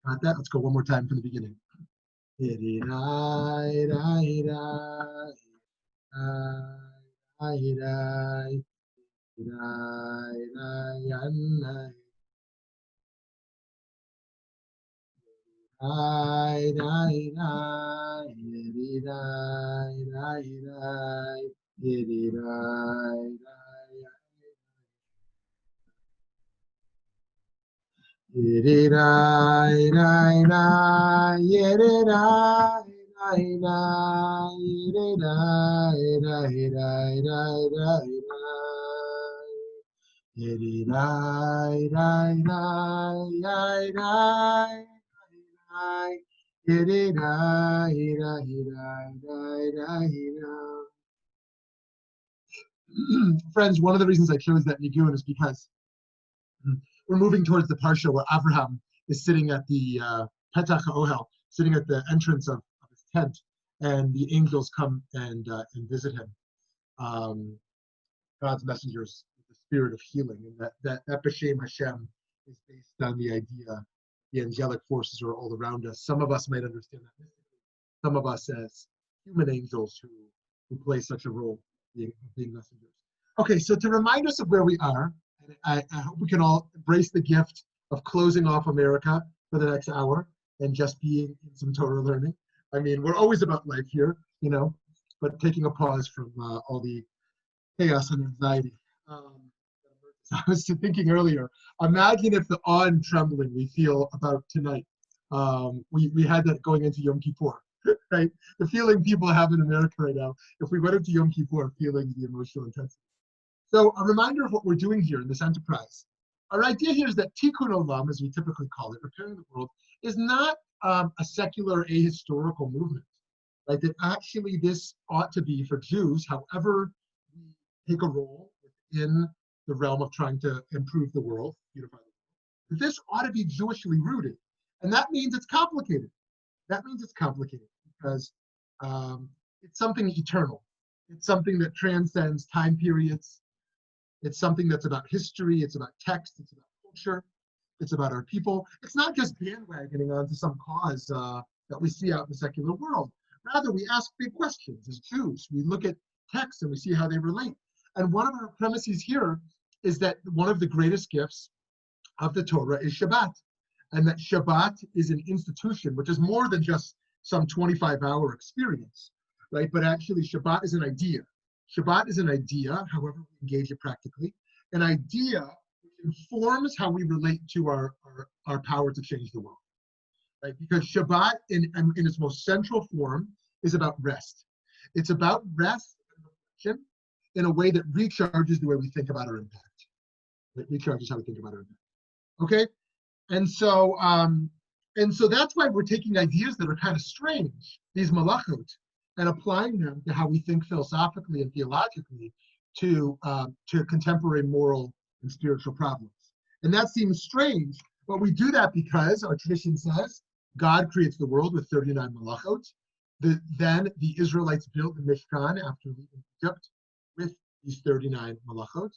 Got that? Let's go one more time from the beginning. Friends, one of the reasons I chose that Nigun is because we're moving towards the parsha where Abraham is sitting at the Petach HaOhel, sitting at the entrance of his tent, and the angels come and visit him. God's messengers, the spirit of healing, and that B'Shem Hashem is based on the idea the angelic forces are all around us. Some of us might understand that mystically. Some of us as human angels who play such a role, being messengers. Okay, so to remind us of where we are, I hope we can all embrace the gift of closing off America for the next hour and just being in some Torah learning. I mean, we're always about life here, but taking a pause from all the chaos and anxiety. I was thinking earlier, imagine if the awe and trembling we feel about tonight, we had that going into Yom Kippur, right? The feeling people have in America right now, if we went into Yom Kippur feeling the emotional intensity. So a reminder of what we're doing here in this enterprise. Our idea here is that Tikkun Olam, as we typically call it, repairing the world, is not a secular ahistorical movement. Right? That actually this ought to be for Jews, however we take a role within the realm of trying to improve the world, beautify the world. This ought to be Jewishly rooted. And that means it's complicated. That means it's complicated because it's something eternal. It's something that transcends time periods. It's something that's about history. It's about text. It's about culture. It's about our people. It's not just bandwagoning onto some cause that we see out in the secular world. Rather, we ask big questions as Jews. We look at texts and we see how they relate. And one of our premises here is that one of the greatest gifts of the Torah is Shabbat. And that Shabbat is an institution, which is more than just some 25-hour experience, right? But actually, Shabbat is an idea. Shabbat is an idea, however we engage it practically, an idea which informs how we relate to our power to change the world, right? Because Shabbat, in its most central form, is about rest. It's about rest and reflection in a way that recharges the way we think about our impact. It recharges how we think about our impact. Okay? And so that's why we're taking ideas that are kind of strange, these melachot, and applying them to how we think philosophically and theologically to contemporary moral and spiritual problems. And that seems strange, but we do that because our tradition says God creates the world with 39 melachot. Then the Israelites built the Mishkan after leaving Egypt with these 39 melachot.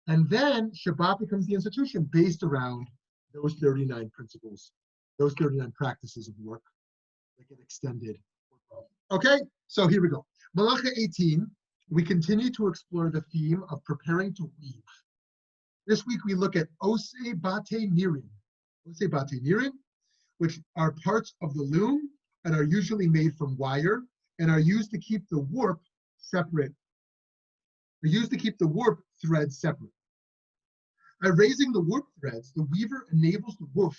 And then Shabbat becomes the institution based around those 39 principles, those 39 practices of work that get extended. Okay, so here we go. Malacha 18, we continue to explore the theme of preparing to weave. This week we look at Oseh, Batei, Nirin. Oseh, Batei, Nirin, which are parts of the loom and are usually made from wire and are used to keep the warp separate are used to keep the warp threads separate. By raising the warp threads, the weaver enables the woof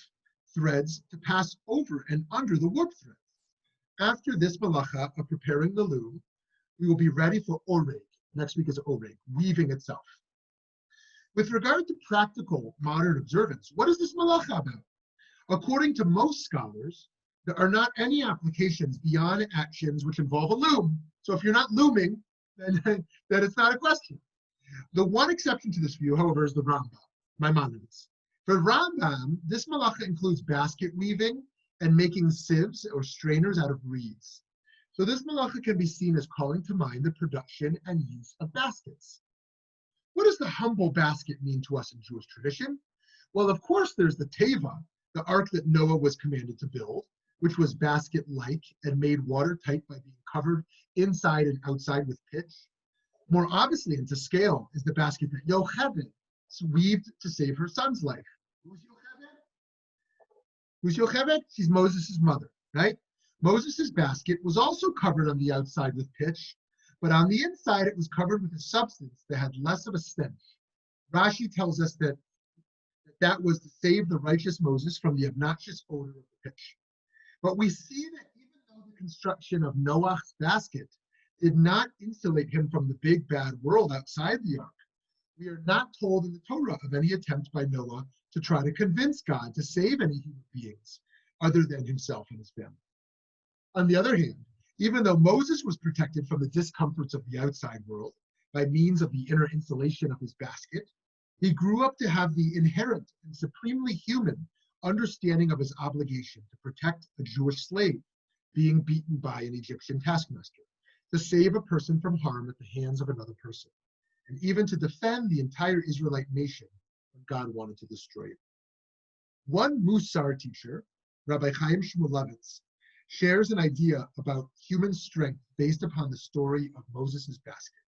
threads to pass over and under the warp threads. After this malacha of preparing the loom, we will be ready for oreg. Next week is oreg, weaving itself. With regard to practical modern observance, what is this malacha about? According to most scholars, there are not any applications beyond actions which involve a loom. So if you're not looming, then it's not a question. The one exception to this view, however, is the Rambam, Maimonides. For Rambam, this malacha includes basket weaving and making sieves or strainers out of reeds. So this malacha can be seen as calling to mind the production and use of baskets. What does the humble basket mean to us in Jewish tradition? Well, of course, there's the teva, the ark that Noah was commanded to build, which was basket-like and made watertight by being covered inside and outside with pitch. More obviously, and to scale, is the basket that Yocheved weaved to save her son's life. Who's Yocheved? Who's Yocheved? She's Moses' mother, right? Moses' basket was also covered on the outside with pitch, but on the inside it was covered with a substance that had less of a stench. Rashi tells us that was to save the righteous Moses from the obnoxious odor of the pitch. But we see that even though the construction of Noah's basket did not insulate him from the big bad world outside the ark, we are not told in the Torah of any attempt by Noah to try to convince God to save any human beings other than himself and his family. On the other hand, even though Moses was protected from the discomforts of the outside world by means of the inner insulation of his basket, he grew up to have the inherent and supremely human understanding of his obligation to protect a Jewish slave being beaten by an Egyptian taskmaster, to save a person from harm at the hands of another person, and even to defend the entire Israelite nation when God wanted to destroy it. One Musar teacher, Rabbi Shmuly, shares an idea about human strength based upon the story of Moses' basket.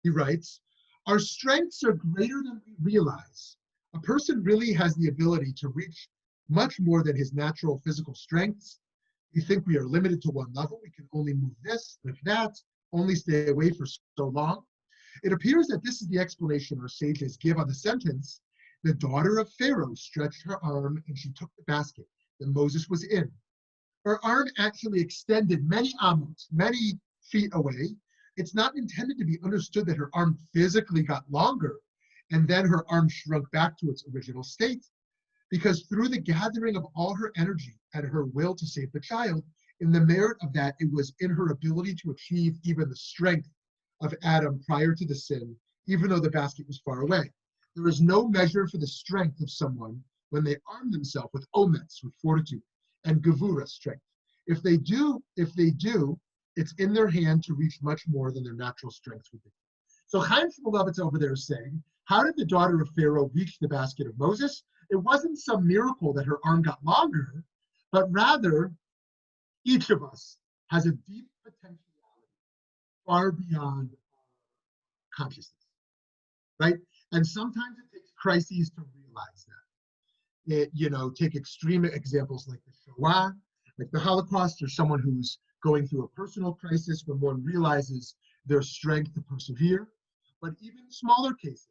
He writes, "Our strengths are greater than we realize. A person really has the ability to reach much more than his natural physical strengths. We think we are limited to one level. We can only move this, lift that, only stay away for so long. It appears that this is the explanation our sages give on the sentence, the daughter of Pharaoh stretched her arm and she took the basket that Moses was in. Her arm actually extended many amos, many feet away. It's not intended to be understood that her arm physically got longer and then her arm shrunk back to its original state, because through the gathering of all her energy and her will to save the child, in the merit of that, it was in her ability to achieve even the strength of Adam prior to the sin, even though the basket was far away. There is no measure for the strength of someone when they arm themselves with omets, with fortitude, and gevura, strength. If they do, it's in their hand to reach much more than their natural strength would be." So Chaim Shmuly over there is saying, how did the daughter of Pharaoh reach the basket of Moses? It wasn't some miracle that her arm got longer, but rather each of us has a deep potentiality far beyond consciousness, right? And sometimes it takes crises to realize that. Take extreme examples like the Shoah, like the Holocaust, or someone who's going through a personal crisis when one realizes their strength to persevere. But even smaller cases,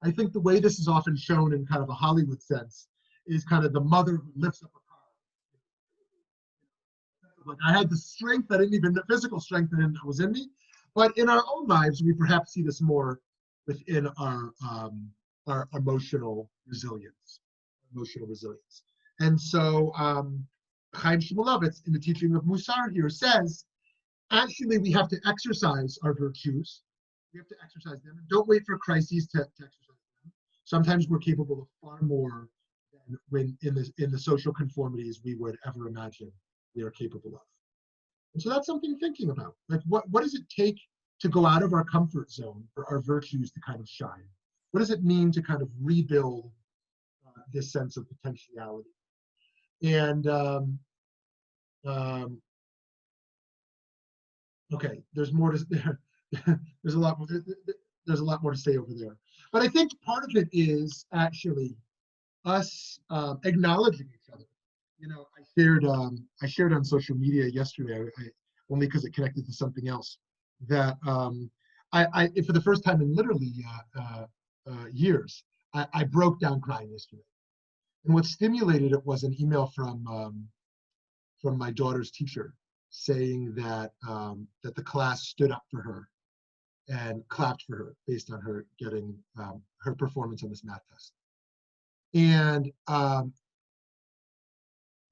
I think the way this is often shown in kind of a Hollywood sense is kind of the mother who lifts up a car. Like, I had the strength, the physical strength that was in me. But in our own lives, we perhaps see this more within our emotional resilience. And so Chaim Shmuly, in the teaching of Musar here, says, actually, we have to exercise our virtues. We have to exercise them. And don't wait for crises to exercise them. Sometimes we're capable of far more than when in the social conformities we would ever imagine we are capable of. And so that's something thinking about. Like, what does it take to go out of our comfort zone for our virtues to kind of shine? What does it mean to kind of rebuild this sense of potentiality? And okay, there's more to there's a lot more to say over there. But I think part of it is actually us acknowledging each other. I shared on social media yesterday, only because it connected to something else, that for the first time in literally years, I broke down crying yesterday. And what stimulated it was an email from my daughter's teacher saying that that the class stood up for her and clapped for her based on her getting her performance on this math test. And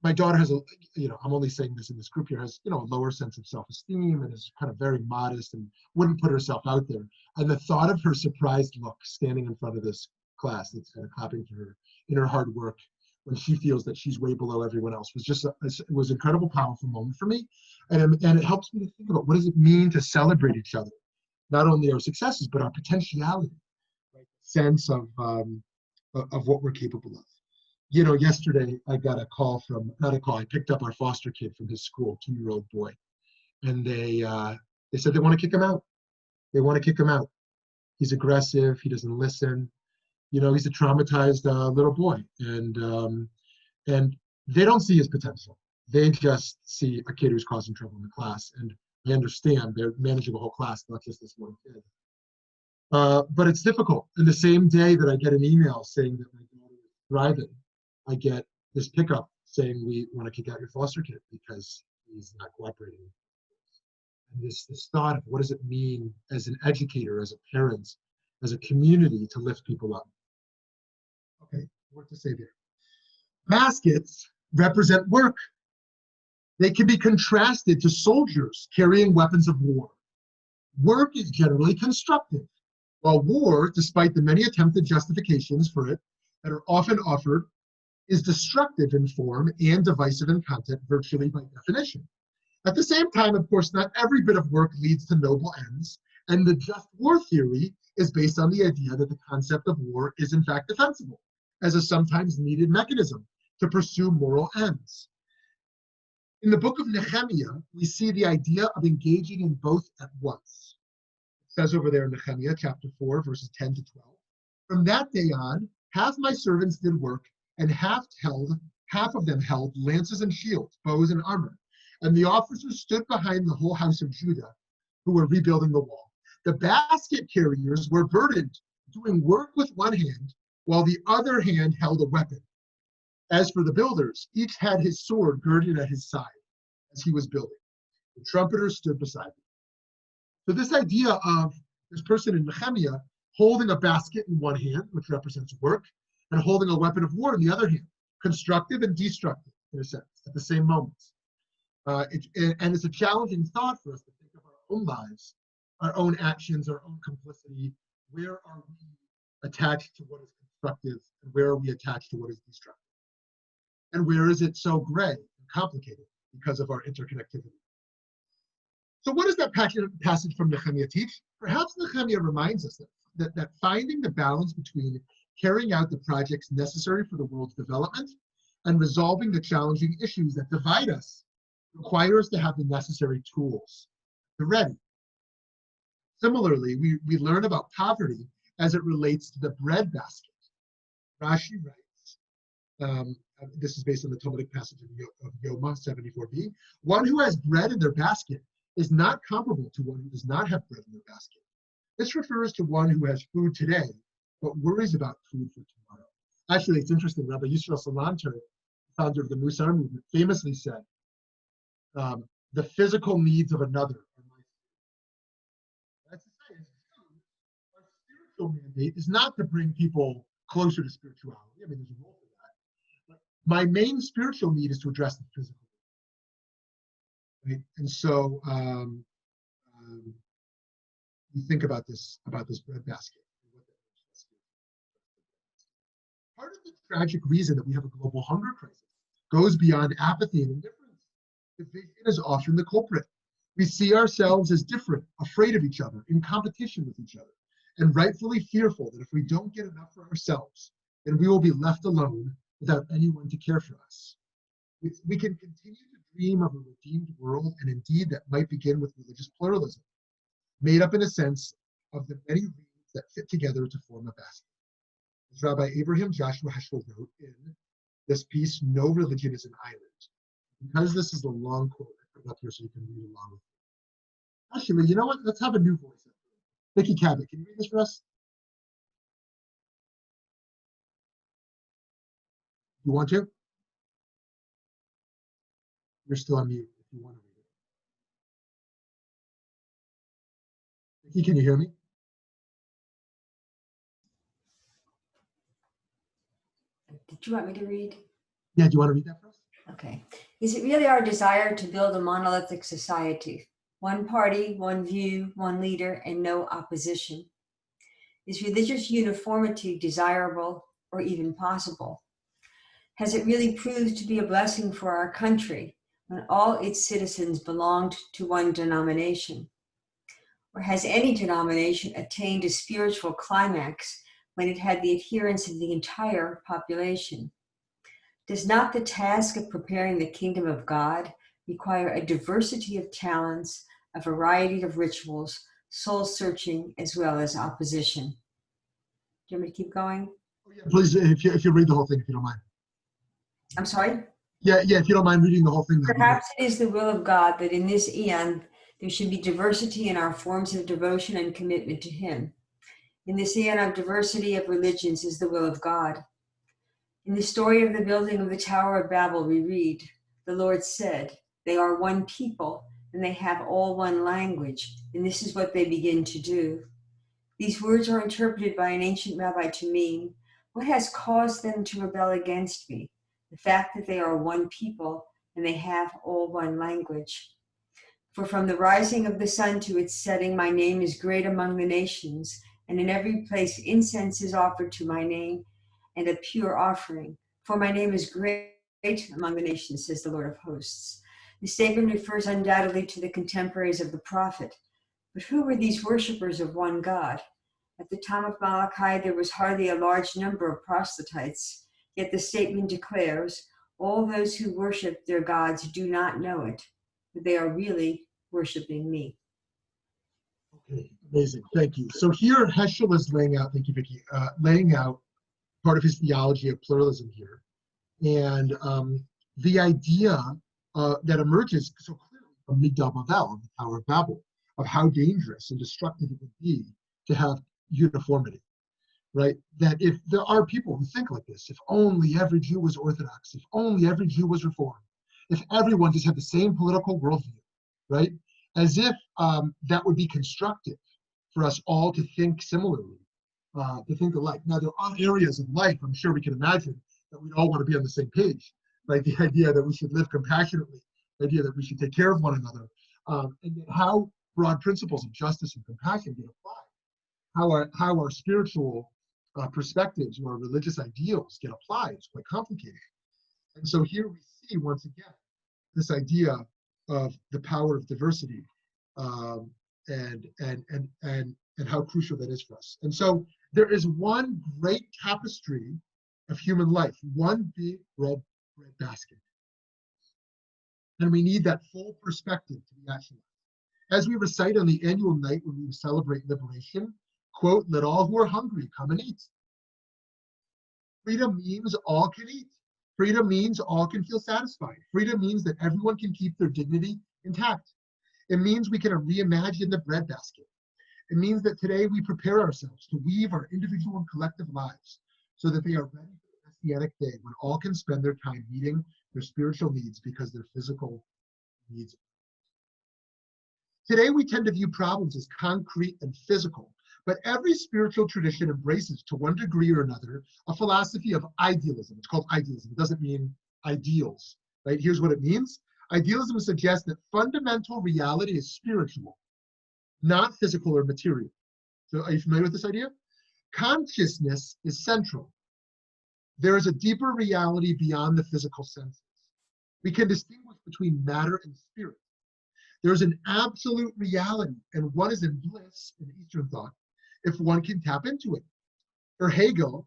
my daughter has I'm only saying this in this group here, has, a lower sense of self-esteem and is kind of very modest and wouldn't put herself out there. And the thought of her surprised look standing in front of this class that's kind of clapping for her in her hard work when she feels that she's way below everyone else was just it was an incredible, powerful moment for me. And it helps me to think about what does it mean to celebrate each other, not only our successes, but our potentiality, right? Sense of what we're capable of. Yesterday I got a call I picked up our foster kid from his school, 2-year-old boy. And they said they want to kick him out. They want to kick him out. He's aggressive. He doesn't listen. He's a traumatized little boy. And they don't see his potential. They just see a kid who's causing trouble in the class. And I understand they're managing a whole class, not just this one kid. But it's difficult. And the same day that I get an email saying that my daughter is thriving, I get this pickup saying we want to kick out your foster kid because he's not cooperating. And this thought of what does it mean as an educator, as a parent, as a community to lift people up. Okay, what to say there? Baskets represent work. They can be contrasted to soldiers carrying weapons of war. Work is generally constructive, while war, despite the many attempted justifications for it that are often offered, is destructive in form and divisive in content virtually by definition. At the same time, of course, not every bit of work leads to noble ends, and the just war theory is based on the idea that the concept of war is in fact defensible as a sometimes needed mechanism to pursue moral ends. In the book of Nehemiah, we see the idea of engaging in both at once. It says over there in Nehemiah chapter 4, verses 10 to 12, "From that day on, half my servants did work, and half of them held lances and shields, bows and armor. And the officers stood behind the whole house of Judah, who were rebuilding the wall. The basket carriers were burdened, doing work with one hand, while the other hand held a weapon. As for the builders, each had his sword girded at his side as he was building. The trumpeters stood beside him." So this idea of this person in Nehemiah holding a basket in one hand, which represents work, and holding a weapon of war in the other hand, constructive and destructive, in a sense, at the same moment. And it's a challenging thought for us to think of our own lives, our own actions, our own complicity. Where are we attached to what is constructive, and where are we attached to what is destructive? And where is it so gray and complicated because of our interconnectivity? So what does that passage from Nehemiah teach? Perhaps Nehemiah reminds us that finding the balance between carrying out the projects necessary for the world's development and resolving the challenging issues that divide us require us to have the necessary tools to ready. Similarly, we learn about poverty as it relates to the bread basket. Rashi writes, this is based on the Talmudic passage of Yoma 74b, "One who has bread in their basket is not comparable to one who does not have bread in their basket. This refers to one who has food today, but worries about food for tomorrow." Actually, it's interesting. Rabbi Yisrael Salanter, founder of the Musar movement, famously said, "The physical needs of another are my food." That's to say, as Jews, our spiritual mandate is not to bring people closer to spirituality. I mean, there's a role for that. But my main spiritual need is to address the physical. Right? And so you think about this bread basket. Part of the tragic reason that we have a global hunger crisis goes beyond apathy and indifference. Division is often the culprit. We see ourselves as different, afraid of each other, in competition with each other, and rightfully fearful that if we don't get enough for ourselves, then we will be left alone without anyone to care for us. We can continue to dream of a redeemed world, and indeed that might begin with religious pluralism, made up in a sense of the many reeds that fit together to form a basket. As Rabbi Abraham Joshua Heschel wrote in this piece, "No Religion is an Island." Because this is a long quote, I put it up here so you can read along with it. Actually, you know what? Let's have a new voice. Vicki Cabot, can you read this for us? You want to? You're still on mute if you want to read it. Vicki, can you hear me? Did you want me to read? Yeah, do you want to read that for us? Okay. Is it really our desire to build a monolithic society? One party, one view, one leader, and no opposition? Is religious uniformity desirable or even possible? Has it really proved to be a blessing for our country when all its citizens belonged to one denomination? Or has any denomination attained a spiritual climax when it had the adherence of the entire population? Does not the task of preparing the kingdom of God require a diversity of talents, a variety of rituals, soul searching, as well as opposition? Do you want me to keep going? Oh, yeah, please, if you read the whole thing, if you don't mind. I'm sorry? Yeah, if you don't mind reading the whole thing. Perhaps it is the will of God that in this eon there should be diversity in our forms of devotion and commitment to Him. In this eon of diversity of religions is the will of God. In the story of the building of the Tower of Babel, we read, the Lord said, they are one people and they have all one language, and this is what they begin to do. These words are interpreted by an ancient rabbi to mean, what has caused them to rebel against me? The fact that they are one people and they have all one language. For from the rising of the sun to its setting, my name is great among the nations, and in every place incense is offered to my name, and a pure offering. For my name is great among the nations, says the Lord of hosts. The statement refers undoubtedly to the contemporaries of the prophet. But who were these worshippers of one God? At the time of Malachi, there was hardly a large number of proselytes, yet the statement declares, all those who worship their gods do not know it, but they are really worshiping me. Okay, amazing, thank you. So here Heschel is laying out, thank you, Vicki, laying out part of his theology of pluralism here. And the idea that emerges so clearly from Migdal Bavel, the Tower of Babel, of how dangerous and destructive it would be to have uniformity, right? That if there are people who think like this, if only every Jew was Orthodox, if only every Jew was Reformed, if everyone just had the same political worldview, right? As if that would be constructive for us all to think similarly, to think alike. Now, there are areas of life, I'm sure we can imagine, that we'd all want to be on the same page, right? The idea that we should live compassionately, the idea that we should take care of one another, and yet how broad principles of justice and compassion get applied, how our spiritual perspectives or our religious ideals get applied is quite complicated. And so here we see once again this idea of the power of diversity, and how crucial that is for us. And so there is one great tapestry of human life, one big red basket. And we need that full perspective to be actualized. As we recite on the annual night when we celebrate liberation, quote, let all who are hungry come and eat. Freedom means all can eat. Freedom means all can feel satisfied. Freedom means that everyone can keep their dignity intact. It means we can reimagine the breadbasket. It means that today we prepare ourselves to weave our individual and collective lives so that they are ready for the Messianic day when all can spend their time meeting their spiritual needs because their physical needs. Today we tend to view problems as concrete and physical, but every spiritual tradition embraces, to one degree or another, a philosophy of idealism. It's called idealism. It doesn't mean ideals, right? Here's what it means. Idealism suggests that fundamental reality is spiritual, not physical or material. So are you familiar with this idea? Consciousness is central. There is a deeper reality beyond the physical senses. We can distinguish between matter and spirit. There's an absolute reality, and one is in bliss in Eastern thought if one can tap into it. For Hegel,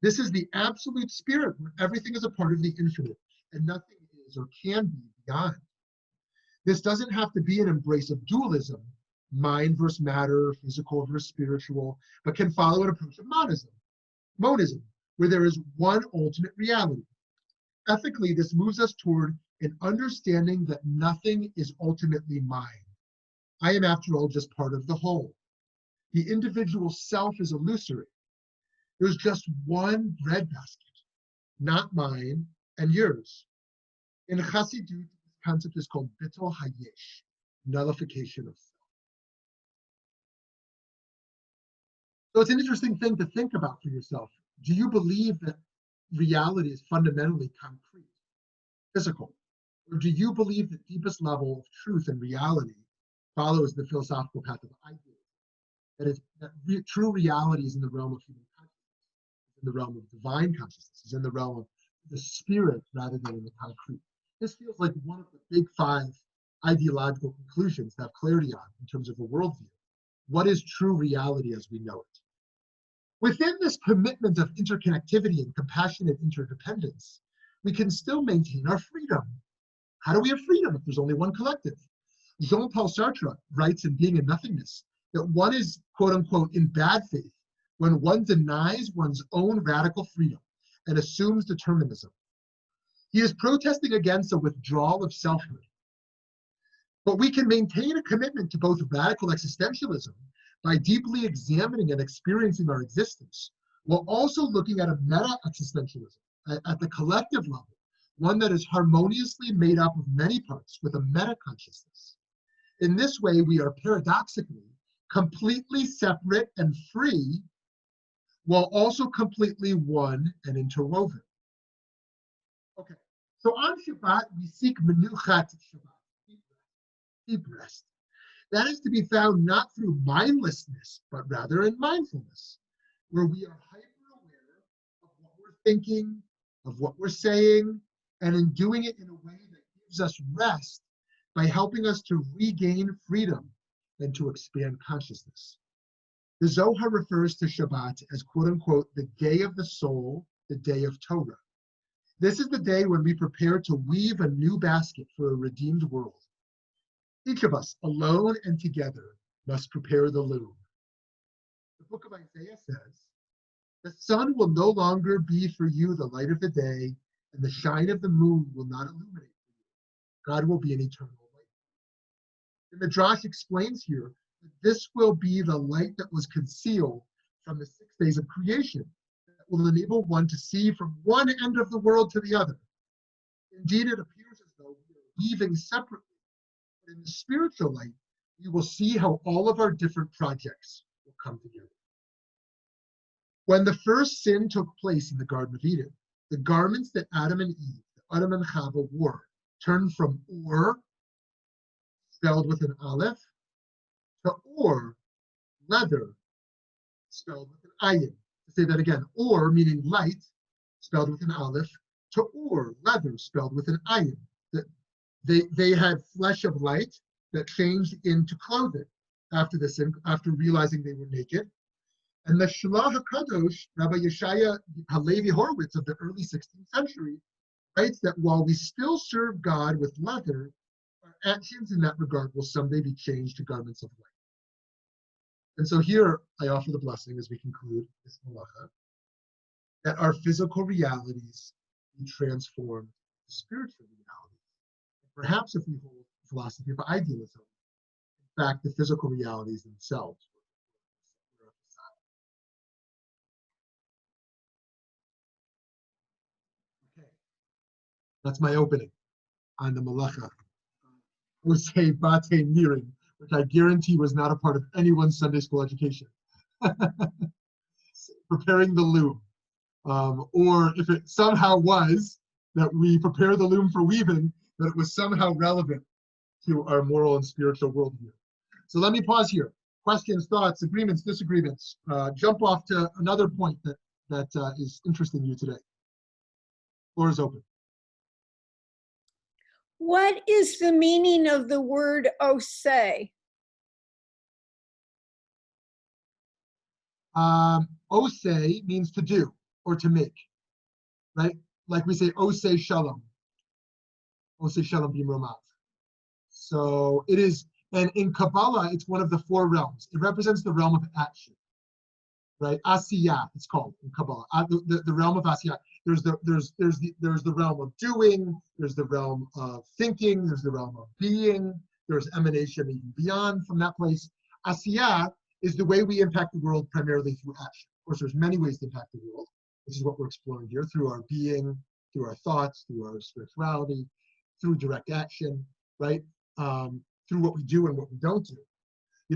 this is the absolute spirit where everything is a part of the infinite and nothing is or can be beyond. This doesn't have to be an embrace of dualism, mind versus matter, physical versus spiritual, but can follow an approach of monism, where there is one ultimate reality. Ethically, this moves us toward an understanding that nothing is ultimately mine. I am, after all, just part of the whole. The individual self is illusory. There's just one breadbasket, not mine and yours. In Chassidut, this concept is called bittul hayesh, nullification of self. So it's an interesting thing to think about for yourself. Do you believe that reality is fundamentally concrete, physical? Or do you believe the deepest level of truth and reality follows the philosophical path of idealism? That true reality is in the realm of human consciousness, in the realm of divine consciousness, is in the realm of the spirit rather than in the concrete. This feels like one of the big 5 ideological conclusions to have clarity on in terms of a worldview. What is true reality as we know it? Within this commitment of interconnectivity and compassionate interdependence, we can still maintain our freedom. How do we have freedom if there's only one collective? Jean-Paul Sartre writes in Being and Nothingness that one is, quote unquote, in bad faith when one denies one's own radical freedom and assumes determinism. He is protesting against a withdrawal of selfhood. But we can maintain a commitment to both radical existentialism by deeply examining and experiencing our existence, while also looking at a meta-existentialism at the collective level, one that is harmoniously made up of many parts with a meta-consciousness. In this way, we are paradoxically completely separate and free, while also completely one and interwoven. Okay, so on Shabbat, we seek menuchat Shabbat, deep rest. That is to be found not through mindlessness, but rather in mindfulness, where we are hyper-aware of what we're thinking, of what we're saying, and in doing it in a way that gives us rest by helping us to regain freedom and to expand consciousness. The Zohar refers to Shabbat as, quote unquote, the day of the soul, the day of Torah. This is the day when we prepare to weave a new basket for a redeemed world. Each of us, alone and together, must prepare the loom. The book of Isaiah says, the sun will no longer be for you the light of the day, and the shine of the moon will not illuminate for you. God will be an eternal light. The Midrash explains here that this will be the light that was concealed from the 6 days of creation, that will enable one to see from one end of the world to the other. Indeed, it appears as though we are weaving separately. But in the spiritual light, we will see how all of our different projects will come together. When the first sin took place in the Garden of Eden, the garments that Adam and Eve, Adam and Chava wore, turned from or, spelled with an aleph, to or, leather, spelled with an ayin. To say that again, or meaning light, spelled with an aleph, to or, leather, spelled with an ayin. They had flesh of light that changed into clothing after the sin, after realizing they were naked. And the Shlach HaKadosh, Rabbi Yeshaya Halevi Horowitz of the early 16th century, writes that while we still serve God with leather, our actions in that regard will someday be changed to garments of light. And so here I offer the blessing as we conclude this malacha, that our physical realities be transformed to spiritual realities. And perhaps if we hold the philosophy of idealism, in fact, the physical realities themselves. Okay, that's my opening on the malacha. Oseh Batei Nirin, which I guarantee was not a part of anyone's Sunday school education. Preparing the loom. Or if it somehow was that we prepare the loom for weaving, that it was somehow relevant to our moral and spiritual worldview. So let me pause here. Questions, thoughts, agreements, disagreements. Jump off to another point that is interesting you today. Floor is open. What is the meaning of the word Oseh? Oseh means to do or to make, right? Like we say, Oseh Shalom. Oseh Shalom Bimromav. So it is, and in Kabbalah, it's one of the 4 realms. It represents the realm of action, right? Asiyah, it's called in Kabbalah. The realm of Asiyah. There's the realm of doing. There's the realm of thinking. There's the realm of being. There's emanation even beyond from that place. Asiyah is the way we impact the world primarily through action. Of course, there's many ways to impact the world. This is what we're exploring here, through our being, through our thoughts, through our spirituality, through direct action, right? Through what we do and what we don't do.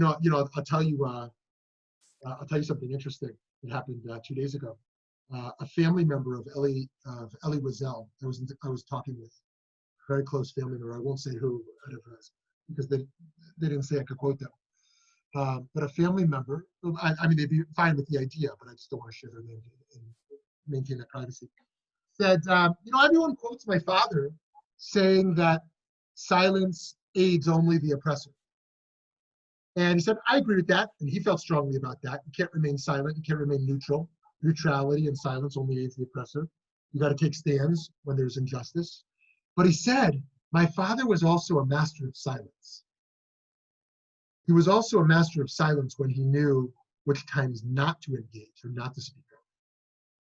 I'll tell you something interesting that happened 2 days ago. A family member of Elie Wiesel, I was talking with, a very close family member. I won't say who, because they didn't say I could quote them. But a family member, I mean, they'd be fine with the idea, but I just don't want to share their name and maintain that privacy, said, everyone quotes my father saying that silence aids only the oppressor. And he said, I agree with that. And he felt strongly about that. You can't remain silent. You can't remain neutral. Neutrality and silence only aids the oppressor. You got to take stands when there's injustice. But he said, my father was also a master of silence. He was also a master of silence when he knew which times not to engage or not to speak up.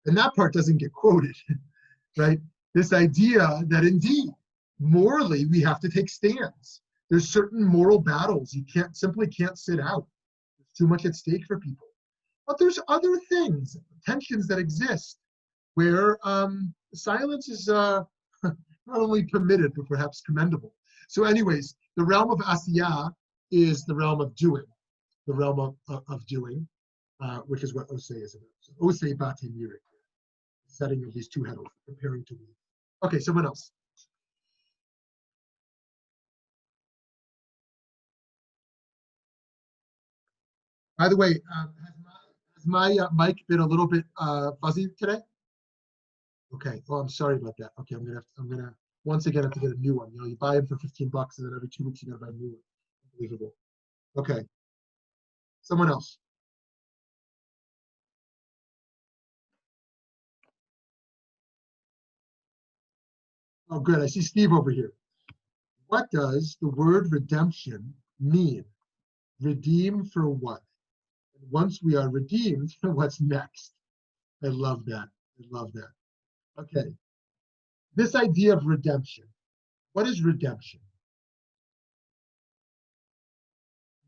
And that part doesn't get quoted, right? This idea that indeed, morally, we have to take stands. There's certain moral battles you simply can't sit out. There's too much at stake for people. But there's other things, tensions that exist, where silence is not only permitted, but perhaps commendable. So anyways, the realm of asiyah is the realm of doing, which is what Oseh is about. So Oseh Batei Nirin, setting of these two heddles, preparing to weave. Okay, someone else. By the way, has my mic been a little bit fuzzy today? Okay. Oh, I'm sorry about that. Okay, I'm gonna once again have to get a new one. You buy them for $15, and then every 2 weeks you gotta buy a new one. Unbelievable. Okay. Someone else. Oh, good. I see Steve over here. What does the word redemption mean? Redeem for what? And once we are redeemed, what's next? I love that. Okay. This idea of redemption. What is redemption?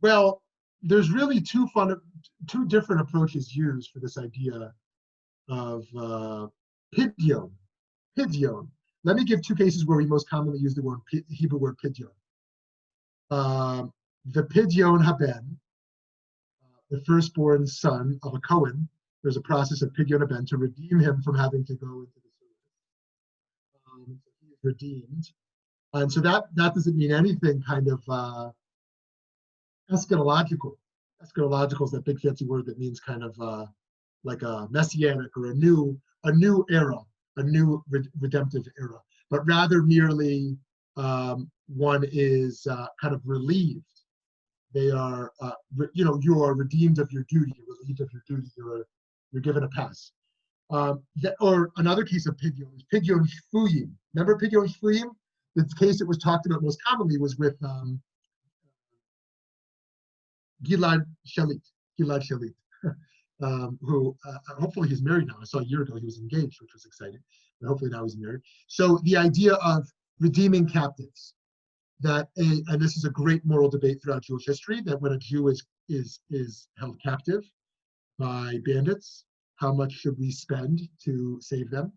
Well, there's really two different approaches used for this idea of pidyon. Pidyon. Let me give two cases where we most commonly use the Hebrew word pidyon. The pidyon haben, the firstborn son of a Cohen. There's a process of pidyon haben to redeem him from having to go into the service. He is redeemed, and so that doesn't mean anything kind of eschatological. Eschatological is that big fancy word that means kind of like a messianic or a new era, a new redemptive era, but rather merely one is kind of relieved. They are, you are redeemed of your duty. You're relieved of your duty. You're given a pass. Or another case of pidyon is pidyon shvuyim. Remember pidyon shvuyim? The case that was talked about most commonly was with Gilad Shalit, who hopefully he's married now. I saw a year ago he was engaged, which was exciting, but hopefully now he's married. So the idea of redeeming captives, and this is a great moral debate throughout Jewish history, that when a Jew is held captive by bandits, how much should we spend to save them?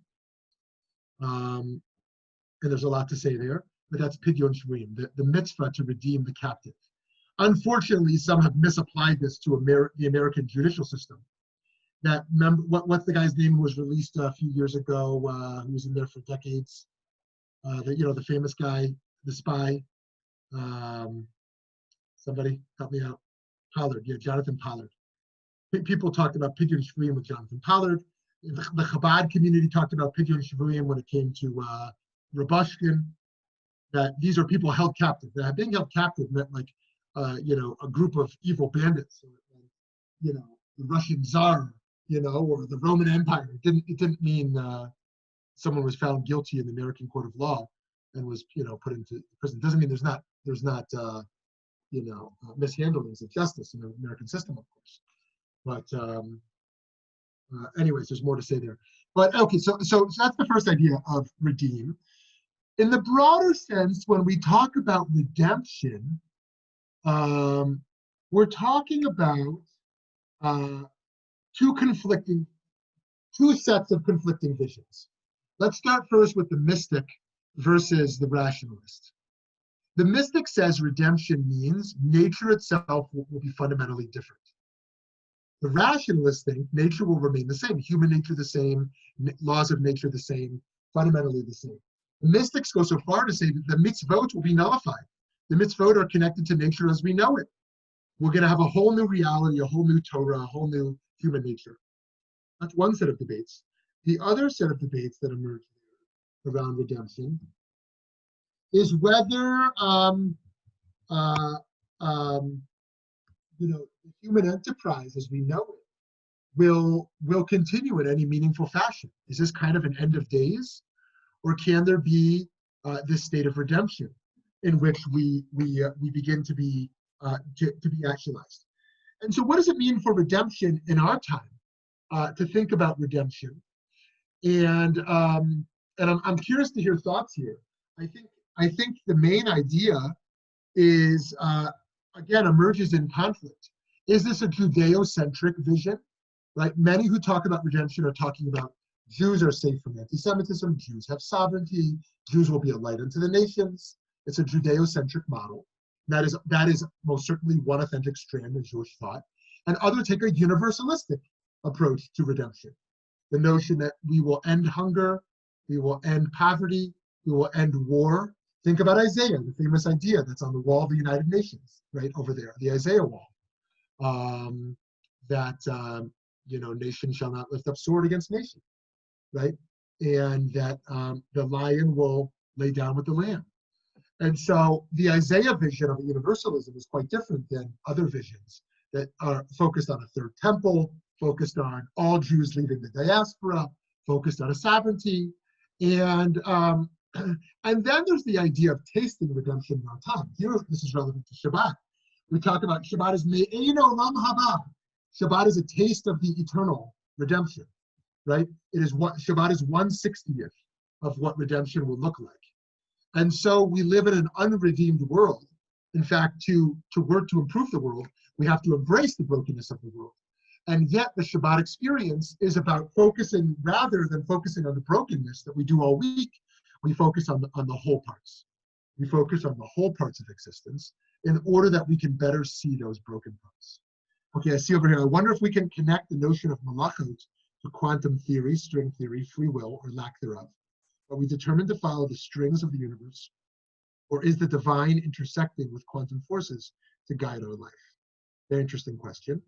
And there's a lot to say there, but that's pidyon shvuyim, the mitzvah to redeem the captive. Unfortunately, some have misapplied this to the American judicial system. That what's the guy's name who was released a few years ago, who was in there for decades? The famous guy, the spy. Somebody help me out. Pollard, yeah, Jonathan Pollard. People talked about pidyon shvuyim with Jonathan Pollard. The Chabad community talked about pidyon shvuyim when it came to Rabushkin. That these are people held captive. That being held captive meant like a group of evil bandits, the Russian Tsar, or the Roman Empire. It didn't mean someone was found guilty in the American court of law and was, put into prison. Doesn't mean there's not mishandlings of justice in the American system, of course. But anyways, there's more to say there. But okay, so that's the first idea of redeem. In the broader sense, when we talk about redemption, we're talking about uh, two sets of conflicting visions. Let's start first with the mystic versus the rationalist. The mystic says redemption means nature itself will be fundamentally different. The rationalists think nature will remain the same, human nature the same, laws of nature the same, fundamentally the same. The mystics go so far to say that the mitzvot will be nullified. The mitzvot are connected to nature as we know it. We're going to have a whole new reality, a whole new Torah, a whole new human nature. That's one set of debates. The other set of debates that emerge around redemption is whether the human enterprise as we know it will continue in any meaningful fashion. Is this kind of an end of days, or can there be this state of redemption in which we begin to be actualized? And so, what does it mean for redemption in our time? To think about redemption, and I'm curious to hear thoughts here. I think the main idea is again emerges in conflict. Is this a Judeo-centric vision? Right? Many who talk about redemption are talking about Jews are safe from anti-Semitism, Jews have sovereignty, Jews will be a light unto the nations. It's a Judeo-centric model. That is most certainly one authentic strand of Jewish thought. And others take a universalistic approach to redemption. The notion that we will end hunger, we will end poverty, we will end war. Think about Isaiah, the famous idea that's on the wall of the United Nations, right over there, the Isaiah wall, that nation shall not lift up sword against nation, right? And that the lion will lay down with the lamb. And so the Isaiah vision of universalism is quite different than other visions that are focused on a third temple, focused on all Jews leaving the diaspora, focused on a sovereignty. And then there's the idea of tasting redemption in our time. Here, this is relevant to Shabbat. We talk about Shabbat as me'ein olam haba. Shabbat is a taste of the eternal redemption, right? Shabbat is 1/60th of what redemption will look like. And so we live in an unredeemed world. In fact, to work to improve the world, we have to embrace the brokenness of the world. And yet the Shabbat experience is about focusing, rather than focusing on the brokenness that we do all week, we focus on the whole parts. We focus on the whole parts of existence in order that we can better see those broken parts. Okay, I see over here, I wonder if we can connect the notion of melachot to quantum theory, string theory, free will, or lack thereof. Are we determined to follow the strings of the universe? Or is the divine intersecting with quantum forces to guide our life? Very interesting question.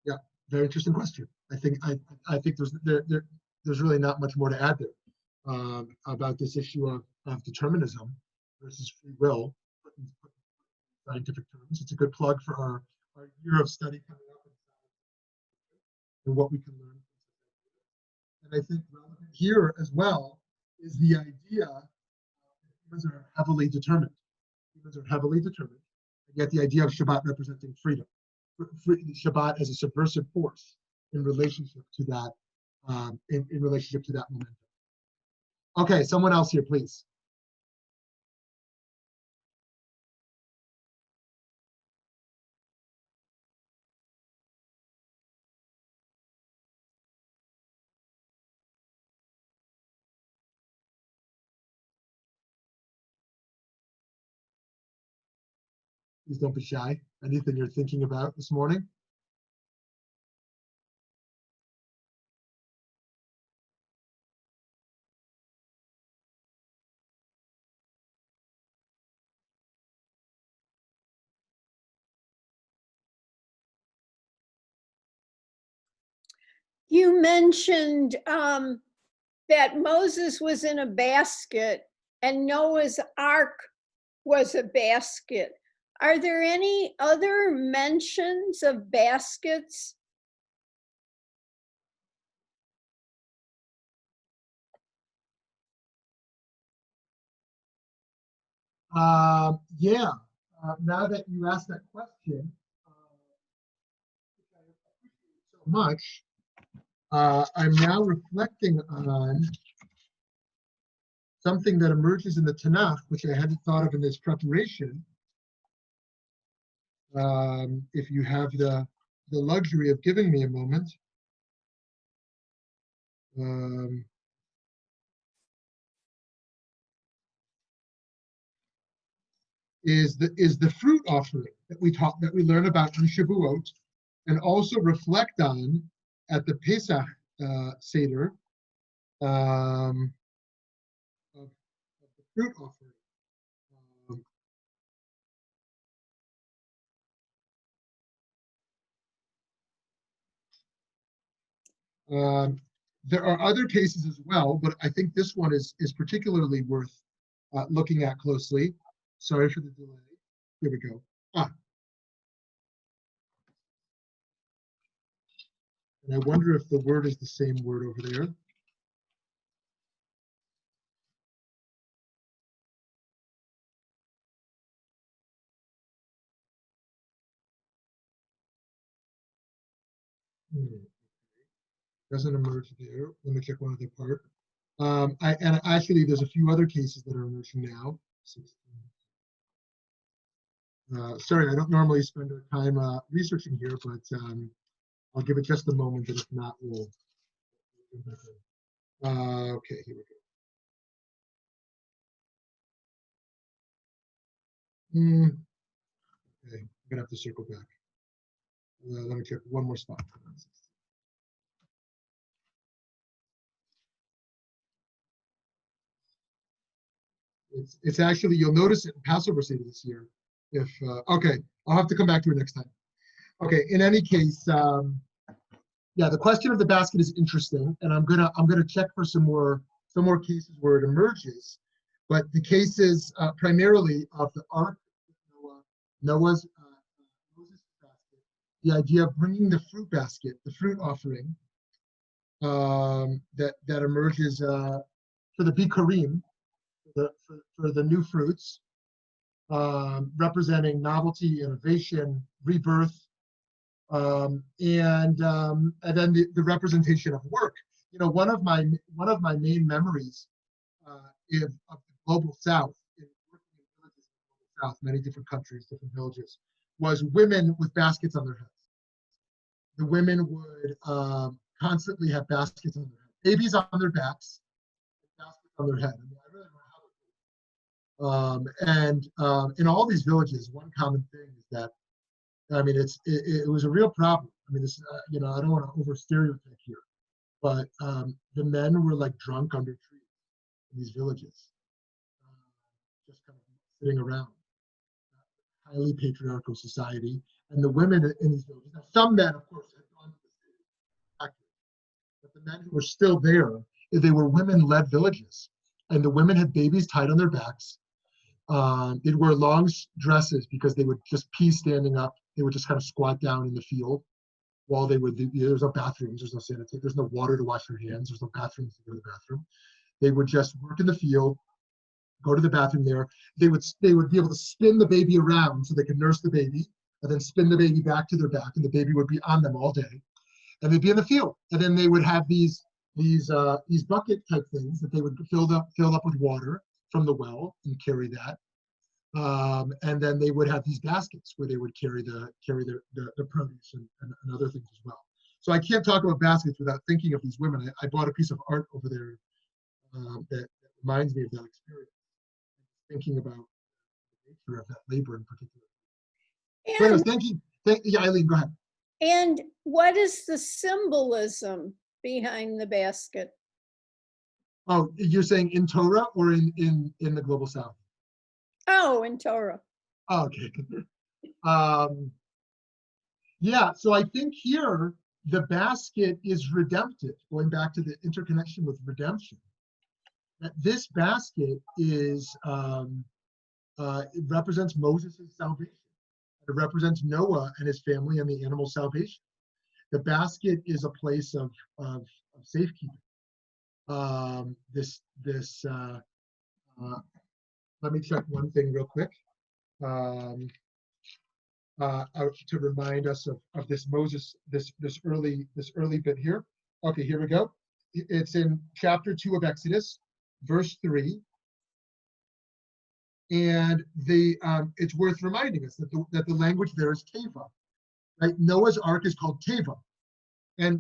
Yeah, very interesting question. I think there's really not much more to add there about this issue of determinism versus free will in scientific terms. It's a good plug for our year of study coming up and what we can learn. And I think relevant here as well is the idea that humans are heavily determined. Humans are heavily determined. And yet the idea of Shabbat representing freedom. Shabbat as a subversive force in relationship to that, in relationship to that momentum. Okay, someone else here, please. Please don't be shy. Anything you're thinking about this morning? You mentioned that Moses was in a basket and Noah's Ark was a basket. Are there any other mentions of baskets? Yeah. Now that you asked that question, which I appreciate so much, I'm now reflecting on something that emerges in the Tanakh, which I hadn't thought of in this preparation, if you have the luxury of giving me a moment. Is the fruit offering that we learn about in Shavuot, and also reflect on at the Pesach Seder of the fruit offering. There are other cases as well, but I think this one is particularly worth looking at closely. Sorry for the delay. Here we go. And I wonder if the word is the same word over there. Doesn't emerge there. Let me check one other part. And actually, there's a few other cases that are emerging now. Sorry, I don't normally spend our time researching here, but I'll give it just a moment, and if not, we'll. Okay, here we go. Okay, I'm gonna have to circle back. Let me check one more spot. It's actually, you'll notice it in Passover Seder this year. If okay, I'll have to come back to it next time. Okay, in any case, yeah, the question of the basket is interesting, and I'm gonna check for some more cases where it emerges. But the cases primarily of the Ark, Noah's Moses basket, the idea of bringing the fruit basket, the fruit offering, that emerges for the Bikurim, for the new fruits, representing novelty, innovation, rebirth, and then the representation of work. You know, one of my main memories of the global South, in working in villages in the global South, many different countries, different villages, was women with baskets on their heads. The women would constantly have baskets on their head, babies on their backs, baskets on their head. I mean, I really don't know how they do it. In all these villages, one common thing is that, I mean, it was a real problem. I mean, this, you know, I don't want to over stereotype here, but the men were like drunk under trees in these villages, just kind of sitting around. Highly patriarchal society, and the women in these villages. Now, some men, of course, had gone to the city, but the men who were still there, they were women-led villages, and the women had babies tied on their backs. They'd wear long dresses because they would just pee standing up. They would just kind of squat down in the field while they would. There's no bathrooms. There's no sanitary. There's no water to wash their hands. There's no bathrooms to go to the bathroom. They would just work in the field, go to the bathroom there. They would be able to spin the baby around so they could nurse the baby, and then spin the baby back to their back, and the baby would be on them all day. And they'd be in the field, and then they would have these bucket type things that they would fill up with water from the well and carry that. And then they would have these baskets where they would carry the produce and other things as well. So I can't talk about baskets without thinking of these women. I bought a piece of art over there that reminds me of that experience. Thinking about the nature of that labor in particular. So anyways, thank you. Yeah, Eileen, go ahead. And what is the symbolism behind the basket? Oh, you're saying in Torah or in the global South? Oh, in Torah. Oh, okay. Yeah, so I think here the basket is redemptive, going back to the interconnection with redemption. That this basket is it represents Moses' salvation. It represents Noah and his family and the animal salvation. The basket is a place of safekeeping. Let me check one thing real quick to remind us of this Moses, this early bit here. Okay, here we go. It's in chapter 2 of Exodus, verse 3. And it's worth reminding us that the language there is teva, right? Noah's ark is called teva, and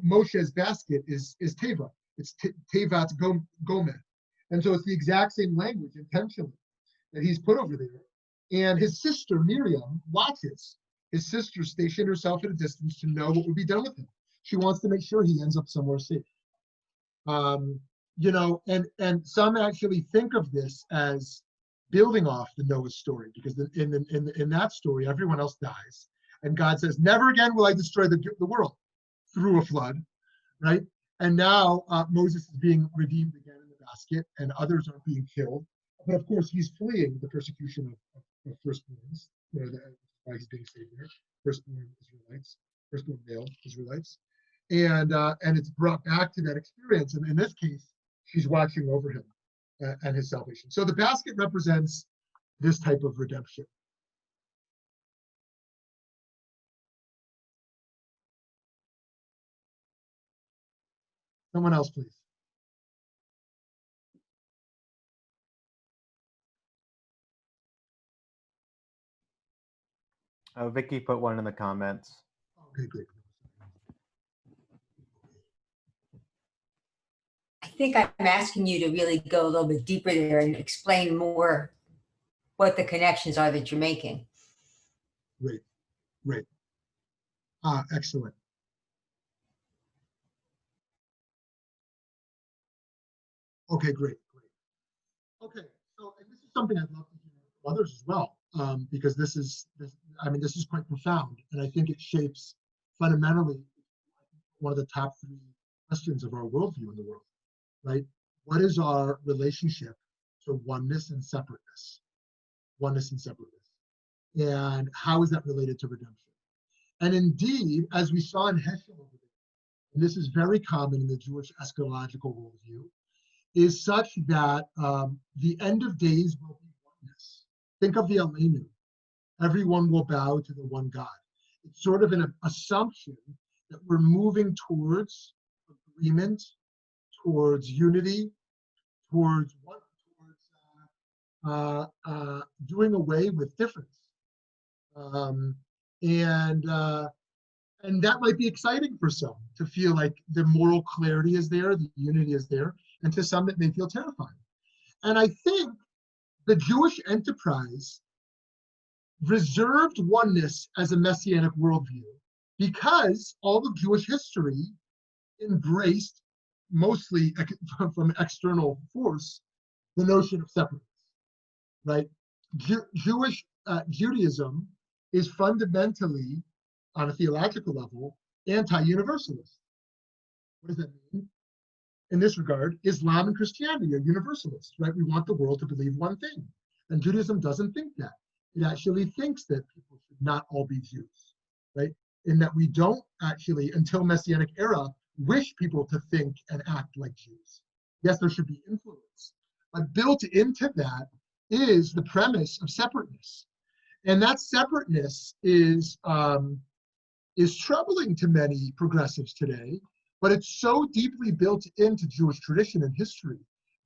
Moshe's basket is teva. It's tevat gomer, and so it's the exact same language intentionally that he's put over there. And his sister Miriam watches. His sister stationed herself at a distance to know what would be done with him. She wants to make sure he ends up somewhere safe. And some actually think of this as building off the Noah story, because in that story, everyone else dies. And God says, never again will I destroy the world through a flood, right? And now Moses is being redeemed again in the basket, and others are being killed. But of course, he's fleeing the persecution of firstborns. That's why he's being saved there. Firstborn Israelites, firstborn male Israelites. And it's brought back to that experience. And in this case, she's watching over him and his salvation. So the basket represents this type of redemption. Someone else, please. Vicky put one in the comments. Okay, great. I think I'm asking you to really go a little bit deeper there and explain more what the connections are that you're making. Great. Excellent. Okay, great. Okay, so and this is something I'd love to hear from others as well, because this is quite profound, and I think it shapes fundamentally one of the top 3 questions of our worldview in the world, right? What is our relationship to oneness and separateness? Oneness and separateness. And how is that related to redemption? And indeed, as we saw in Heschel over there, and this is very common in the Jewish eschatological worldview, is such that the end of days will be oneness. Think of the Aleinu. Everyone will bow to the one God. It's sort of an assumption that we're moving towards agreement, towards unity, towards doing away with difference. And that might be exciting for some, to feel like the moral clarity is there, the unity is there, and to some it may feel terrifying. And I think the Jewish enterprise reserved oneness as a messianic worldview because all of Jewish history embraced, mostly from external force, the notion of separateness, right? Judaism is fundamentally, on a theological level, anti-universalist. What does that mean? In this regard, Islam and Christianity are universalists, right? We want the world to believe one thing. And Judaism doesn't think that. It actually thinks that people should not all be Jews, right? In that we don't actually, until Messianic era, wish people to think and act like Jews. Yes, there should be influence, but built into that is the premise of separateness. And that separateness is troubling to many progressives today, but it's so deeply built into Jewish tradition and history.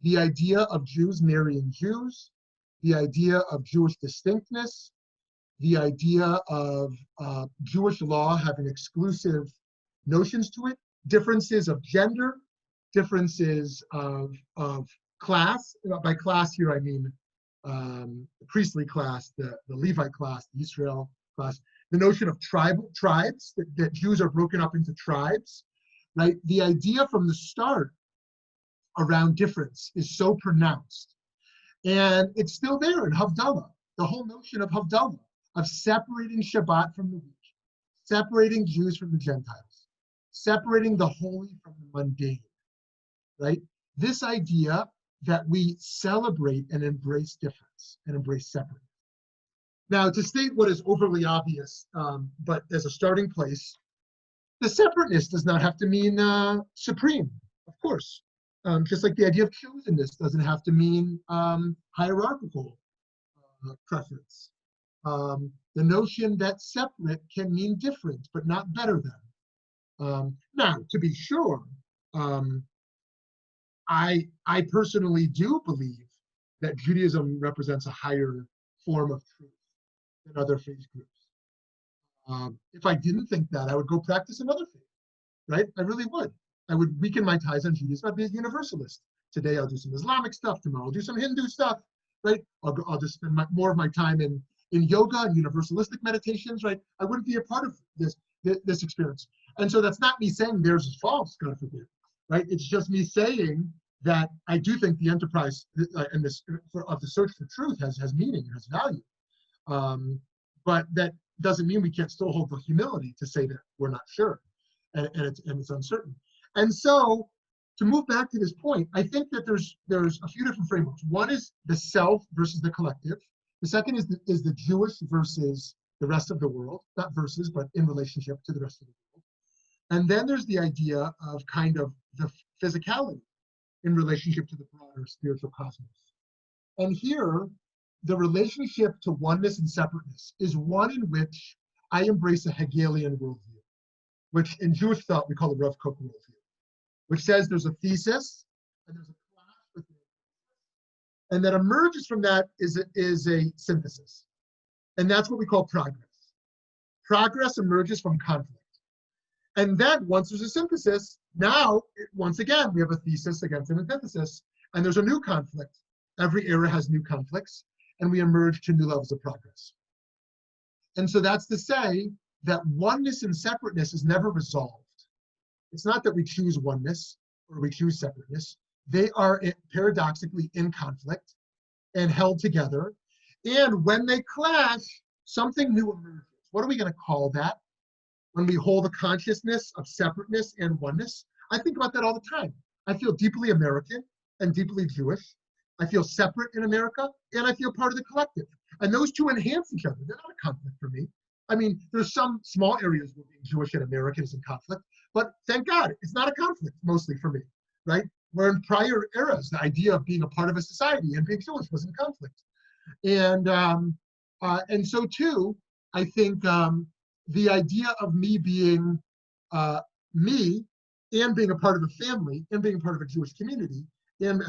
The idea of Jews marrying Jews, the idea of Jewish distinctness, the idea of Jewish law having exclusive notions to it, differences of gender, differences of class. By class here, I mean the priestly class, the Levite class, the Israel class, the notion of tribes, that Jews are broken up into tribes, right? The idea from the start around difference is so pronounced. And it's still there in Havdalah, the whole notion of Havdalah, of separating Shabbat from the week, separating Jews from the Gentiles, separating the holy from the mundane, right? This idea that we celebrate and embrace difference and embrace separateness. Now, to state what is overly obvious, but as a starting place, the separateness does not have to mean supreme, of course. Just like the idea of chosenness doesn't have to mean hierarchical preference. The notion that separate can mean different, but not better than. Now, to be sure, I personally do believe that Judaism represents a higher form of truth than other faith groups. If I didn't think that, I would go practice another faith, right? I really would. I would weaken my ties on Judaism. I'd be a universalist. Today I'll do some Islamic stuff. Tomorrow I'll do some Hindu stuff, right? I'll just spend more of my time in yoga and universalistic meditations, right? I wouldn't be a part of this experience. And so that's not me saying theirs is false, God forbid, right? It's just me saying that I do think the enterprise and of the search for truth has meaning, has value. But that doesn't mean we can't still hold the humility to say that we're not sure, and it's uncertain. And so, to move back to this point, I think that there's a few different frameworks. One is the self versus the collective. The second is the Jewish versus the rest of the world, not versus, but in relationship to the rest of the world. And then there's the idea of kind of the physicality in relationship to the broader spiritual cosmos. And here, the relationship to oneness and separateness is one in which I embrace a Hegelian worldview, which in Jewish thought we call the Rav Kook worldview, which says there's a thesis and there's a clash within it, and that emerges from that is a synthesis. And that's what we call progress. Progress emerges from conflict. And then once there's a synthesis, now, once again, we have a thesis against an antithesis, and there's a new conflict. Every era has new conflicts, and we emerge to new levels of progress. And so that's to say that oneness and separateness is never resolved. It's not that we choose oneness or we choose separateness. They are paradoxically in conflict and held together. And when they clash, something new emerges. What are we going to call that? When we hold a consciousness of separateness and oneness, I think about that all the time. I feel deeply American and deeply Jewish. I feel separate in America, and I feel part of the collective. And those two enhance each other. They're not a conflict for me. I mean, there's some small areas where being Jewish and American is in conflict, but thank God, it's not a conflict mostly for me, right? Where in prior eras, the idea of being a part of a society and being Jewish was in conflict. And so too, I think the idea of me being me and being a part of a family and being a part of a Jewish community and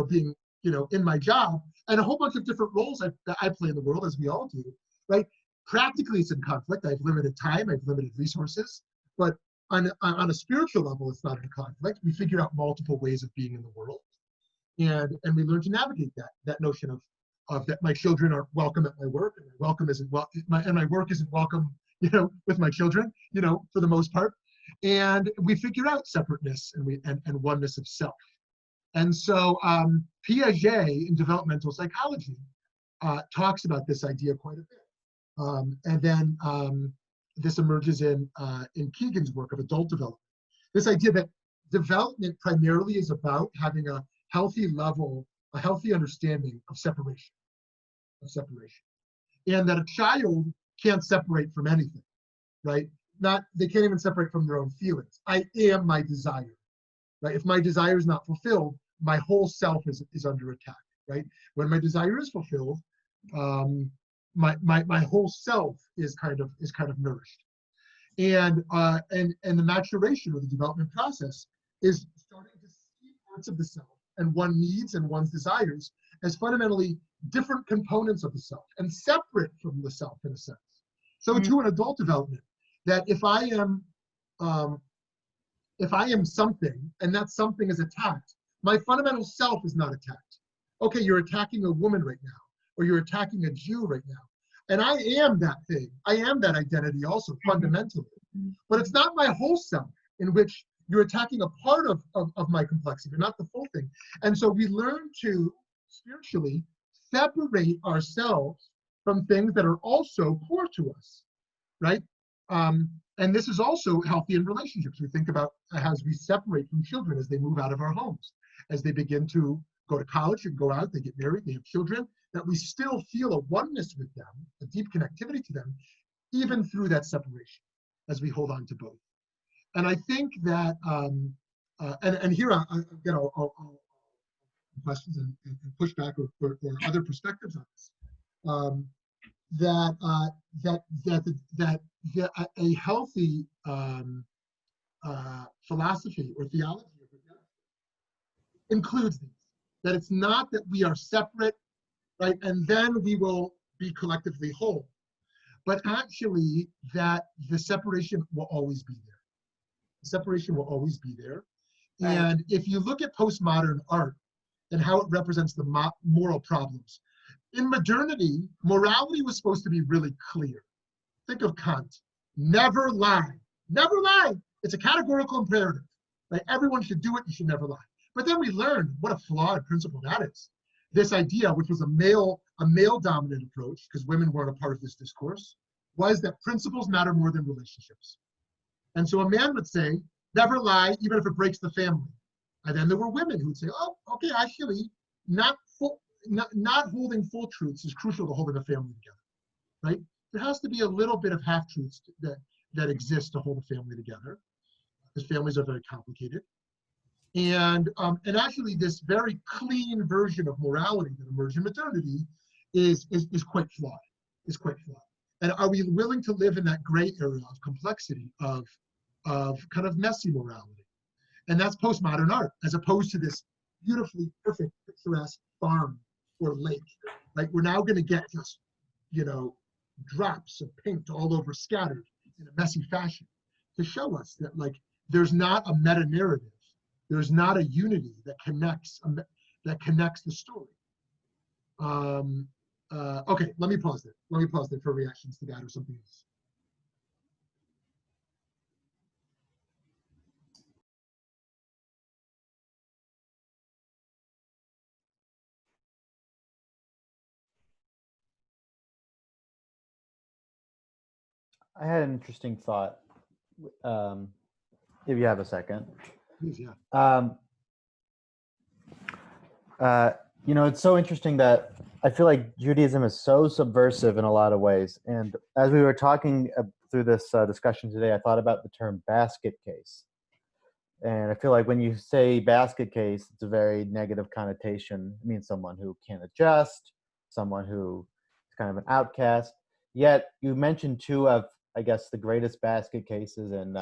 being in my job and a whole bunch of different roles that I play in the world, as we all do, right? Practically, it's in conflict. I have limited time, I have limited resources, but on a spiritual level, it's not in conflict. We figure out multiple ways of being in the world, and we learn to navigate that notion of that my children are welcome at my work, and my work isn't welcome, with my children, for the most part, and we figure out separateness and oneness of self. And so Piaget in developmental psychology talks about this idea quite a bit. And then this emerges in Keegan's work of adult development. This idea that development primarily is about having a healthy level, a healthy understanding of separation. And that a child can't separate from anything, right? They can't even separate from their own feelings. I am my desire, right? If my desire is not fulfilled, my whole self is under attack, right? When my desire is fulfilled, my whole self is kind of nourished, and the maturation or the development process is starting to see parts of the self and one's needs and one's desires as fundamentally different components of the self and separate from the self in a sense. So too in adult development, that if I am something and that something is attacked, my fundamental self is not attacked. Okay, you're attacking a woman right now, or you're attacking a Jew right now. And I am that thing. I am that identity also, fundamentally. But it's not my whole self in which you're attacking a part of my complexity, but not the full thing. And so we learn to spiritually separate ourselves from things that are also core to us, right? And this is also healthy in relationships. We think about as we separate from children as they move out of our homes, as they begin to go to college and go out, they get married, they have children, that we still feel a oneness with them, a deep connectivity to them, even through that separation, as we hold on to both. And I think that, and here I'll questions and pushback or other perspectives on this. That a healthy philosophy or theology of redemption includes these. That it's not that we are separate, right? And then we will be collectively whole. But actually that the separation will always be there. The separation will always be there. Right. And if you look at postmodern art and how it represents the moral problems, in modernity, morality was supposed to be really clear. Think of Kant. Never lie. Never lie. It's a categorical imperative. Right? Everyone should do it. You should never lie. But then we learned what a flawed principle that is. This idea, which was a male-dominant approach, because women weren't a part of this discourse, was that principles matter more than relationships. And so a man would say, never lie, even if it breaks the family. And then there were women who would say, oh, okay, actually, not holding full truths is crucial to holding a family together, right? There has to be a little bit of half-truths that exist to hold a family together, because families are very complicated. And actually, this very clean version of morality that emerged in modernity is quite flawed. Is quite flawed. And are we willing to live in that gray area of complexity of kind of messy morality? And that's postmodern art, as opposed to this beautifully perfect, picturesque farm or lake. Like we're now going to get just, drops of paint all over scattered in a messy fashion to show us that like there's not a meta narrative. There's not a unity that connects the story. Okay, let me pause there. Let me pause there for reactions to that or something else. I had an interesting thought. If you have a second. Please, yeah. It's so interesting that I feel like Judaism is so subversive in a lot of ways. And as we were talking through this discussion today, I thought about the term basket case. And I feel like when you say basket case, it's a very negative connotation. It means someone who can't adjust, someone who is kind of an outcast. Yet you mentioned two of, I guess, the greatest basket cases in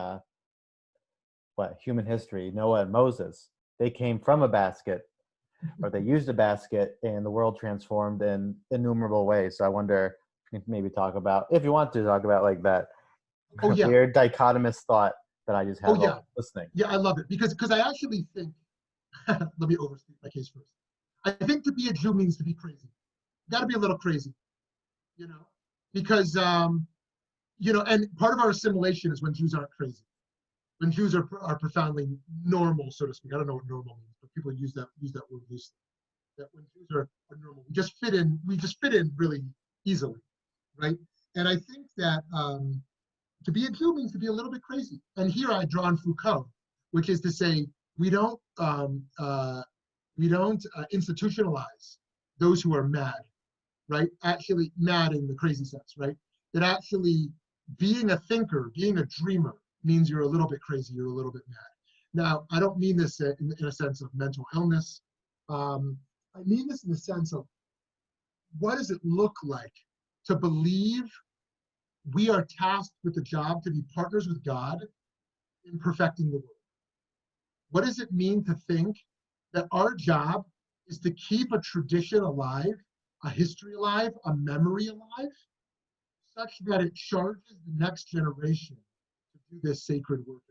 human history, Noah and Moses. They came from a basket, or they used a basket, and the world transformed in innumerable ways. So I wonder if you can maybe talk about, if you want to talk about like that weird dichotomous thought that I just had while listening. Yeah, I love it because I actually think, let me overstate my case first. I think to be a Jew means to be crazy. Got to be a little crazy, because, and part of our assimilation is when Jews aren't crazy. When Jews are profoundly normal, so to speak. I don't know what normal means, but people use that word loosely. That when Jews are normal, we just fit in really easily, right? And I think that to be a Jew means to be a little bit crazy. And here I draw on Foucault, which is to say we don't institutionalize those who are mad, right? Actually, mad in the crazy sense, right? That actually being a thinker, being a dreamer, means you're a little bit crazy, you're a little bit mad. Now, I don't mean this in a sense of mental illness. I mean this in the sense of what does it look like to believe we are tasked with the job to be partners with God in perfecting the world? What does it mean to think that our job is to keep a tradition alive, a history alive, a memory alive, such that it charges the next generation to do this sacred work?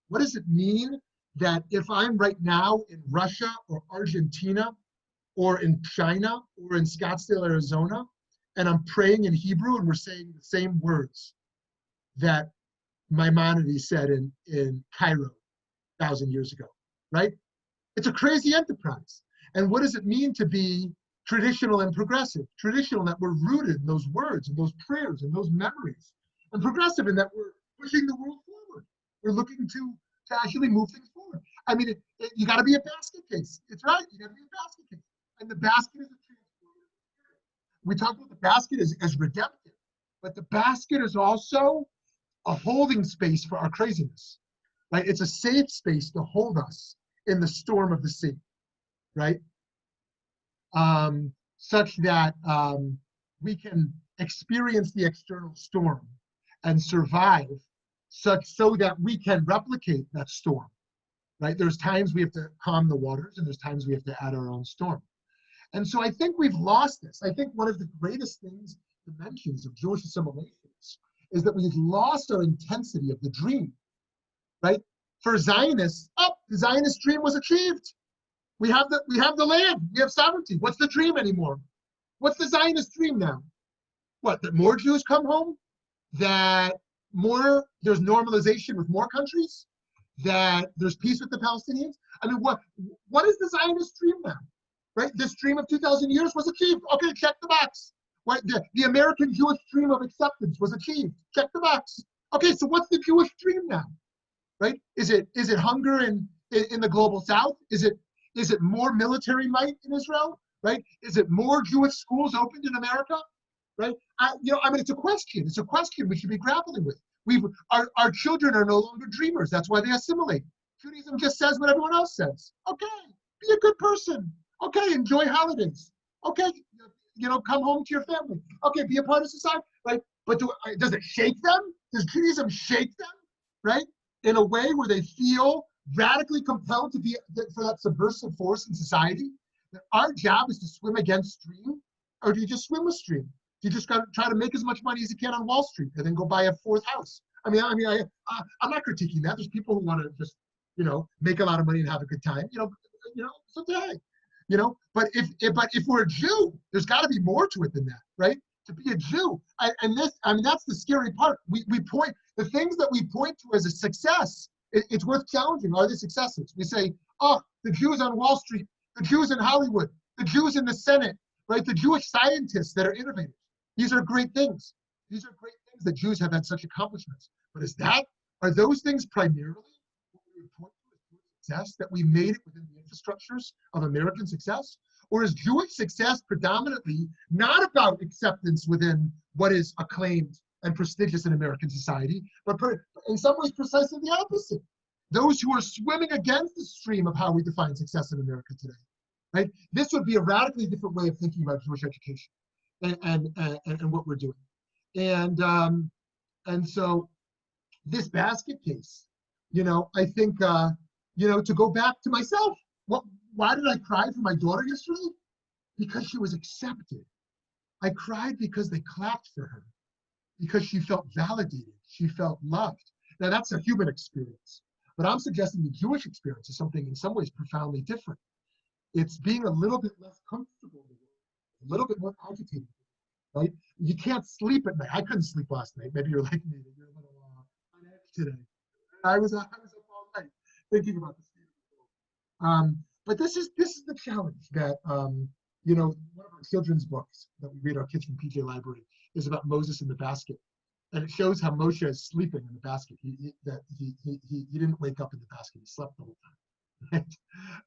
What does it mean that if I'm right now in Russia or Argentina or in China or in Scottsdale, Arizona, and I'm praying in Hebrew and we're saying the same words that Maimonides said in Cairo 1,000 years ago, right? It's a crazy enterprise. And what does it mean to be traditional and progressive? Traditional in that we're rooted in those words and those prayers and those memories. And progressive in that we're pushing the world forward. We're looking to actually move things forward. I mean, you got to be a basket case. It's right. You got to be a basket case. And the basket is a transformative spirit. We talk about the basket as redemptive, but the basket is also a holding space for our craziness, right? It's a safe space to hold us in the storm of the sea, right? Such that we can experience the external storm and survive so that we can replicate that storm right? There's times we have to calm the waters, and there's times we have to add our own storm. And so I think we've lost this. I think one of the greatest things, dimensions of Jewish assimilation is that we've lost our intensity of the dream, right? For Zionists, the Zionist dream was achieved. We have the land, we have sovereignty. What's the dream anymore? What's the Zionist dream now? What, that more Jews come home? That there's normalization with more countries? That there's peace with the Palestinians? I mean, what is the Zionist dream now? Right? This dream of 2,000 years was achieved. Okay, check the box. Right? The American Jewish dream of acceptance was achieved. Check the box. Okay, so what's the Jewish dream now? Right? Is it hunger in the global South? Is it more military might in Israel? Right? Is it more Jewish schools opened in America? Right? It's a question. It's a question we should be grappling with. Our children are no longer dreamers. That's why they assimilate. Judaism just says what everyone else says. Okay, be a good person. Okay, enjoy holidays. Okay, come home to your family. Okay, be a part of society. Right? But does it shake them? Does Judaism shake them? Right? In a way where they feel radically compelled to be for that subversive force in society? That our job is to swim against stream, or do you just swim with stream? Do you just got to try to make as much money as you can on Wall Street and then go buy a fourth house? I'm not critiquing that. There's people who want to just, make a lot of money and have a good time. So hey, But if we're a Jew, there's got to be more to it than that, right? To be a Jew, that's the scary part. We point the things that we point to as a success. It's worth challenging. Are they successes? We say, the Jews on Wall Street, the Jews in Hollywood, the Jews in the Senate, right? The Jewish scientists that are innovators. These are great things. These are great things that Jews have had such accomplishments. But are those things primarily what we would point to as Jewish success, that we made it within the infrastructures of American success? Or is Jewish success predominantly not about acceptance within what is acclaimed and prestigious in American society, but in some ways precisely the opposite? Those who are swimming against the stream of how we define success in America today, right? This would be a radically different way of thinking about Jewish education and what we're doing. And so this basket case, I think, to go back to myself, why did I cry for my daughter yesterday? Because she was accepted. I cried because they clapped for her, because she felt validated, she felt loved. Now that's a human experience, but I'm suggesting the Jewish experience is something in some ways profoundly different. It's being a little bit less comfortable, a little bit more agitated, right? You can't sleep at night. I couldn't sleep last night. Maybe you're like me, you're a little on edge today. I was up all night thinking about the state of the world. But this is the challenge that one of our children's books that we read our kids from PJ Library is about Moses in the basket, and it shows how Moshe is sleeping in the basket. He didn't wake up in the basket; he slept the whole time,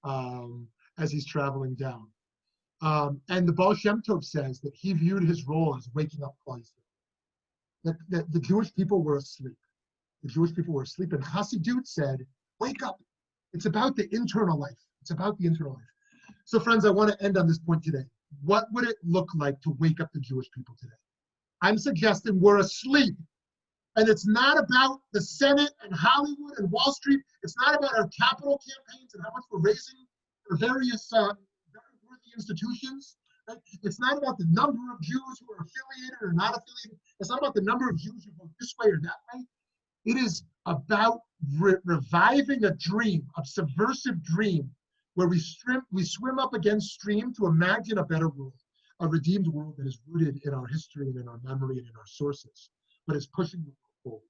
right? As he's traveling down. And the Baal Shem Tov says that he viewed his role as waking up Klal Yisrael. That the Jewish people were asleep. The Jewish people were asleep, and Hasidut said, "Wake up! It's about the internal life. It's about the internal life." So, friends, I want to end on this point today. What would it look like to wake up the Jewish people today? I'm suggesting we're asleep. And it's not about the Senate and Hollywood and Wall Street. It's not about our capital campaigns and how much we're raising for various very worthy institutions. Right? It's not about the number of Jews who are affiliated or not affiliated. It's not about the number of Jews who go this way or that way. It is about reviving a dream, a subversive dream, where we swim up against stream to imagine a better world, a redeemed world that is rooted in our history and in our memory and in our sources, but is pushing the world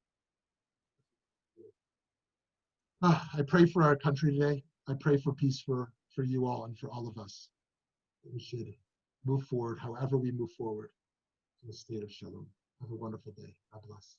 forward. I pray for our country today. I pray for peace for you all and for all of us. We should move forward, however we move forward, to a state of shalom. Have a wonderful day. God bless.